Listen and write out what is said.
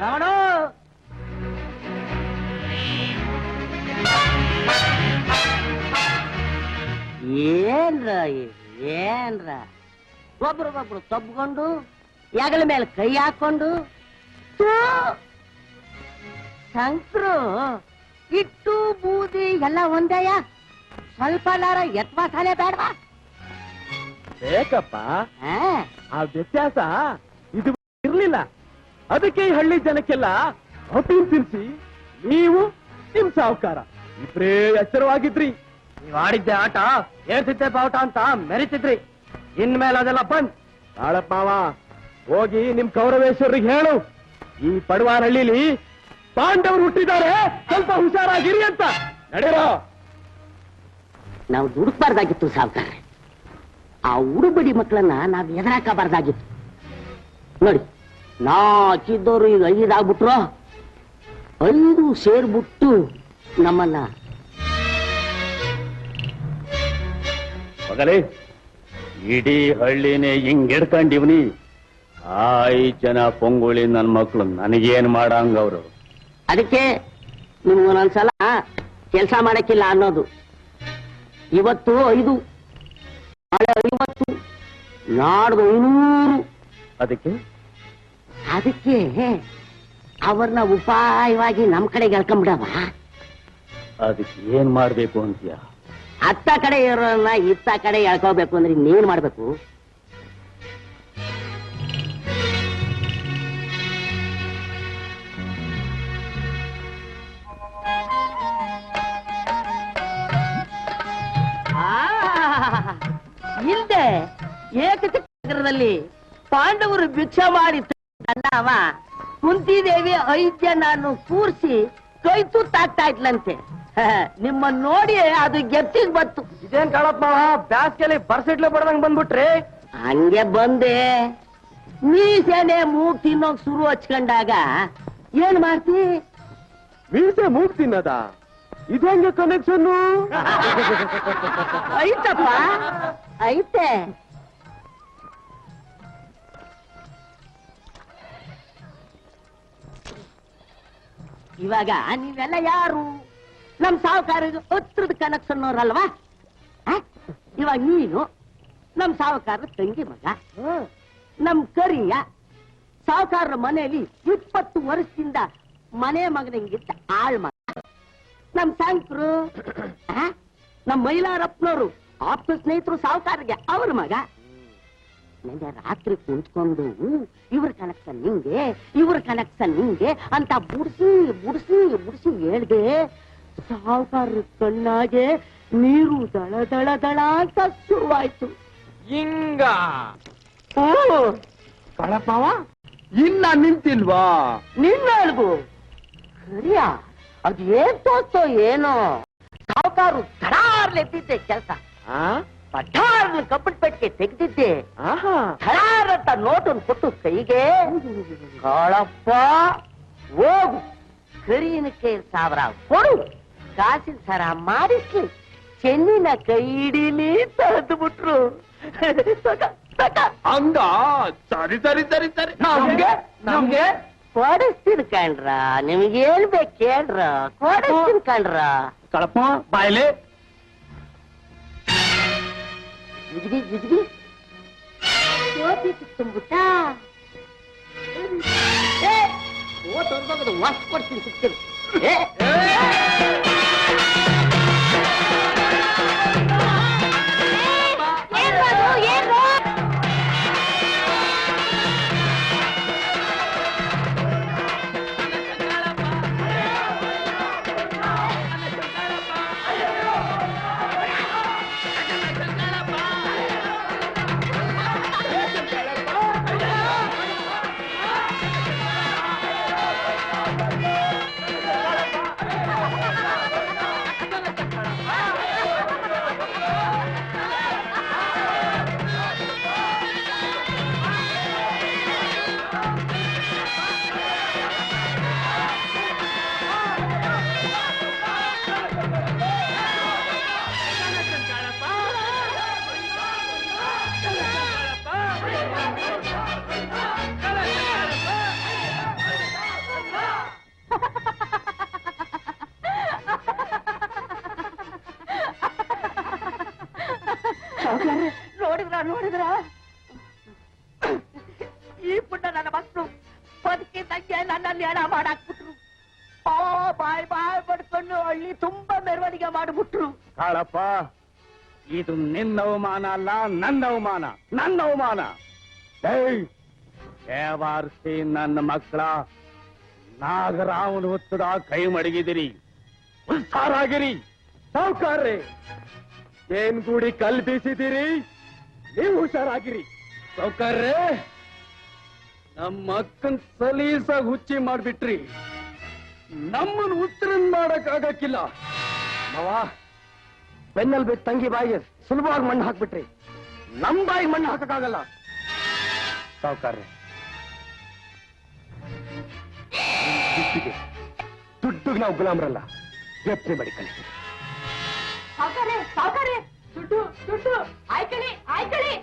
ರಮಣ ಏನ್ರ ಒಬ್ರಿಗೊಬ್ರು ತಬ್ಕೊಂಡು ಹೆಗಲ ಮೇಲೆ ಕೈ ಹಾಕೊಂಡು ಶಂಕರು ಇಟ್ಟು ಬೂದಿ ಎಲ್ಲ ಒಂದೇಯ ಸ್ವಲ್ಪ ಯತ್ವಾಸನೆ ಬೇಡವಾ ಬೇಕಪ್ಪ ಆ ವ್ಯತ್ಯಾಸ ಇದು ಇರ್ಲಿಲ್ಲ. ಅದಕ್ಕೆ ಈ ಹಳ್ಳಿ ಜನಕ್ಕೆಲ್ಲ ಹೋಟೆಲ್ ತಿನ್ಸಿ ನೀವು ನಿಮ್ ಸಾಹುಕಾರ ಇಬ್ರೇ ಎಚ್ಚರವಾಗಿದ್ರಿ. ನೀವ್ ಆಡಿದ್ದೆ ಆಟ ಏರ್ತಿದ್ದೆ ಬಾವುಟ ಅಂತ ಮೆರಿತಿದ್ರಿ. ಇನ್ಮೇಲೆ ಅದೆಲ್ಲ ಬಂದ್ ಬಾಳಪ್ಪ ಮಾವ ಹೋಗಿ ನಿಮ್ ಕೌರವೇಶ್ವರಿಗೆ ಹೇಳು, ಈ ಪಡವಾರ ಹಳ್ಳಿಲಿ ಪಾಂಡವರು ಹುಟ್ಟಿದ್ದಾರೆ, ಸ್ವಲ್ಪ ಹುಷಾರಾಗಿರಿ ಅಂತ. ನಡೆಯೋ. ನಾವು ದುಡುಕ್ಬಾರ್ದಾಗಿತ್ತು ಸಾವುಕಾರ. ಆ ಉಡುಬಡಿ ಮಕ್ಕಳನ್ನ ನಾವ್ ಎದುರಾಕಬಾರ್ದಾಗಿತ್ತು. ನೋಡಿ ನಾಚಿದ್ದವರು ಈಗ 5 ಆಗ್ಬಿಟ್ರು, 5 ಸೇರ್ಬಿಟ್ಟು ನಮ್ಮನ್ನ ಮಗಲೇ ಇಡೀ ಹಳ್ಳಿನೇ ಹಿಂಗ್ ಹಿಡ್ಕೊಂಡಿವ್ನಿ. 5 ಜನ ಪೊಂಗುಳಿ ನನ್ ಮಕ್ಳು ನನಗೇನ್ ಮಾಡಂಗ ಅವರು. ಅದಕ್ಕೆ ನಿಮ್ಗೊಂದೊಂದ್ಸಲ ಕೆಲಸ ಮಾಡಕ್ಕಿಲ್ಲ ಅನ್ನೋದು. ಇವತ್ತು 5, ನಾಳೆ 50, ನಾಡ್ದು 500. ಅದಕ್ಕೆ ಅವ್ರನ್ನ ಉಪಾಯವಾಗಿ ನಮ್ ಕಡೆಗೆ ಎಳ್ಕೊಂಡ್ಬಿಡವ. ಅದಕ್ಕೆ ಏನ್ ಮಾಡ್ಬೇಕು ಅಂತೀಯ? ಅತ್ತ ಕಡೆ ಇರೋನ್ನ ಇತ್ತ ಕಡೆ ಎಳ್ಕೋಬೇಕು ಅಂದ್ರೆ ಇನ್ನೇನ್ ಮಾಡ್ಬೇಕು? ಇಲ್ದೆ ಏಕಚಕ್ರದಲ್ಲಿ ಪಾಂಡವರು ಭಿಕ್ಷೆ ಮಾಡಿ ಅವ ಕುಂತಿದೇವಿ 5 ಜನನು ಕೂರ್ಸಿ ಕೈ ತುತ್ತಾಗ್ತಾ ಇದ್ಲಂತೆ. ನಿಮ್ಮನ್ನ ನೋಡಿ ಅದು ಗೆಪ್ತಿಗ್ ಬತ್ತು. ಇದೇನ್ ಕಾಳಪ್ಪ ಬ್ಯಾಸ್ಗೆಲಿ ಬರ್ಸಿಡ್ಲೆ ಬಡ್ದಂಗ್ ಬಂದ್ಬಿಟ್ರಿ. ಹಂಗೆ ಬಂದೆ. ಮೀಸೆನೆ ಮೂಗ್ ತಿನ್ನೋಕ್ ಶುರು ಹಚ್ಕೊಂಡಾಗ ಏನ್ ಮಾಡ್ತಿ? ಮೀಸೆ ಮೂಗ್ ತಿನ್ನದ? ಇದಂಗೆ ಕನೆಕ್ಷನ್ ಐತಪ್ಪ, ಐತೆ. ಇವಾಗ ನೀವೆಲ್ಲ ಯಾರು? ನಮ್ ಸಾಹುಕಾರಿಗೆ ಹತ್ರದ ಕನೆಕ್ಷನ್ ಅವ್ರಲ್ವಾ? ಇವಾಗ ನೀನು ನಮ್ ಸಾಹುಕಾರ ತಂಗಿ ಮಗ, ನಮ್ ಕರಿಯ ಸಾಹುಕಾರರ ಮನೆಯಲ್ಲಿ 20 ವರ್ಷದಿಂದ ಮನೆ ಮಗನಿಗಿದ್ದ ಆಳ್ ಮಗ. ನಮ್ ಶಂಕರು ನಮ್ ಮೈಲಾರಪ್ಪನವರು ಆಪ್ತ ಸ್ನೇಹಿತರು ಸಾಹುಕಾರಿಗೆ ಅವ್ರ ಮಗ. ನಿನ್ನೆ ರಾತ್ರಿ ಕುಂತ್ಕೊಂಡು ಇವ್ರ ಕನೆಕ್ಷನ್ ನಿಂಗೆ, ಇವ್ರ ಕನೆಕ್ಷನ್ ನಿಂಗೆ ಅಂತ ಬುಡ್ಸಿ ಬುಡ್ಸಿ ಬುಡ್ಸಿ ಹೇಳ್ದೆ. ಸಾಹುಕಾರ ಕಣ್ಣಾಗೆ ನೀರು ದಳ ದಳ ದಳ ಅಂತ ಶುರುವಾಯ್ತು. ಹಿಂಗ ಕಳಪ್ಪವ ಇನ್ನ ನಿಂತಿಲ್ವಾ? ನಿನ್ನಳ್ಗು ಕರಿಯ ಅದು ಏನ್ ತೋರ್ತೋ ಏನೋ. ಸಾಹುಕಾರು ತಡಾರ್ಲೆದ್ದಿದ್ದೆ ಕೆಲಸ, ಪಠಾರ್ನ ಕಬ್ಬಡ್ ಪೆಟ್ಟಿಗೆ ತೆಗೆದಿದ್ದೆ. ಥಳಾರಂತ ನೋಟನ್ನು ಕೊಟ್ಟು ಕೈಗೆ, ಕಾಳಪ್ಪ ಹೋಗು ಕರಿಯನಕ್ಕೆ 1000 ಕೊಡು, ಕಾಸಿನ ಸರ ಮಾಡಿಸ್ಲಿ, ಚೆನ್ನಿನ ಕೈ ಹಿಡೀಲಿ ತಡೆದು ಬಿಟ್ರು. ಹಂಗ ಸರಿ ಸರಿ ಸರಿ ಸರಿ ನಮ್ಗೆ ಕೊಡಿಸ್ತೀನಿ ಕಣ್ರ. ನಿಮ್ಗೇನ್ ಬೇಕು ಕೇಳ್ರ, ಕೊಡಿಸ್ತೀನಿ ಕಣ್ರ. ಕಳಪ್ಪ ಬಾಯ್ಲೆ ಜಿಜ್ಗಿ ಜಿಜ್ಗಿ ಸೋತಿ ತುಂಬಿಟ್ಟ. ವಾಸ್ ಕೊಡ್ತೀನಿ ಸಿಗ್ತೀನಿ. ನನ್ನ ಮಕ್ಕಳು ಬದುಕಿದ್ದಂಗೆ ನನ್ನಲ್ಲಿ ಹೆಣ ಮಾಡಾಕ್ಬಿಟ್ರು. ಬಾಯ್ ಬಾಯ್ ಪಡ್ಕೊಂಡು ಹಳ್ಳಿ ತುಂಬಾ ಮೆರವಣಿಗೆ ಮಾಡಿಬಿಟ್ರು. ಕಾಳಪ್ಪ, ಇದು ನಿನ್ನ ಅವಮಾನ ಅಲ್ಲ, ನನ್ನ ಅವಮಾನ, ನನ್ನ ಅವಮಾನ. ದೇವಾರ್ಸಿ ನನ್ನ ಮಕ್ಕಳ ನಾಗರಾವನ ಹೊತ್ತದ ಕೈ ಮಡಗಿದಿರಿ, ಉತ್ಸಾರಾಗಿರಿ. ಸಾವುಕಾರ್ರೆ, ಏನ್ ಗೂಡಿ ಕಲ್ಪಿಸಿದಿರಿ, ನೀವು ಹುಷಾರಾಗಿರಿ. ಸಾವುಕಾರ್ರೆ, ನಮ್ಮ ಅಕ್ಕನ್ ಸಲೀಸಾಗಿ ಹುಚ್ಚಿ ಮಾಡ್ಬಿಟ್ರಿ, ನಮ್ಮನ್ನು ಉತ್ತರನ್ ಮಾಡಕ್ ಆಗಕ್ಕಿಲ್ಲ. ಮಾವ, ಬೆನ್ನಲ್ಲಿ ಬಿಟ್ಟು ತಂಗಿ ಬಾಯಿಗೆ ಸುಲಭವಾಗಿ ಮಣ್ಣು ಹಾಕ್ಬಿಟ್ರಿ, ನಮ್ ಬಾಯಿಗೆ ಮಣ್ಣು ಹಾಕಕ್ಕಾಗಲ್ಲ. ಸಾವುಕಾರ್ರೆ, ದುಡ್ಡಿಗೆ ನಾವು ಗುಲಾಮರಲ್ಲ, ಯೋಚನೆ ಮಾಡಿ ಕಲಿಸಿ. ಸಾವುಕಾರೆ ಸಾವುಕಾರೆ, ದುಡ್ಡು ದುಡ್ಡು ಆಯ್ಕಳಿ ಆಯ್ಕಳಿ.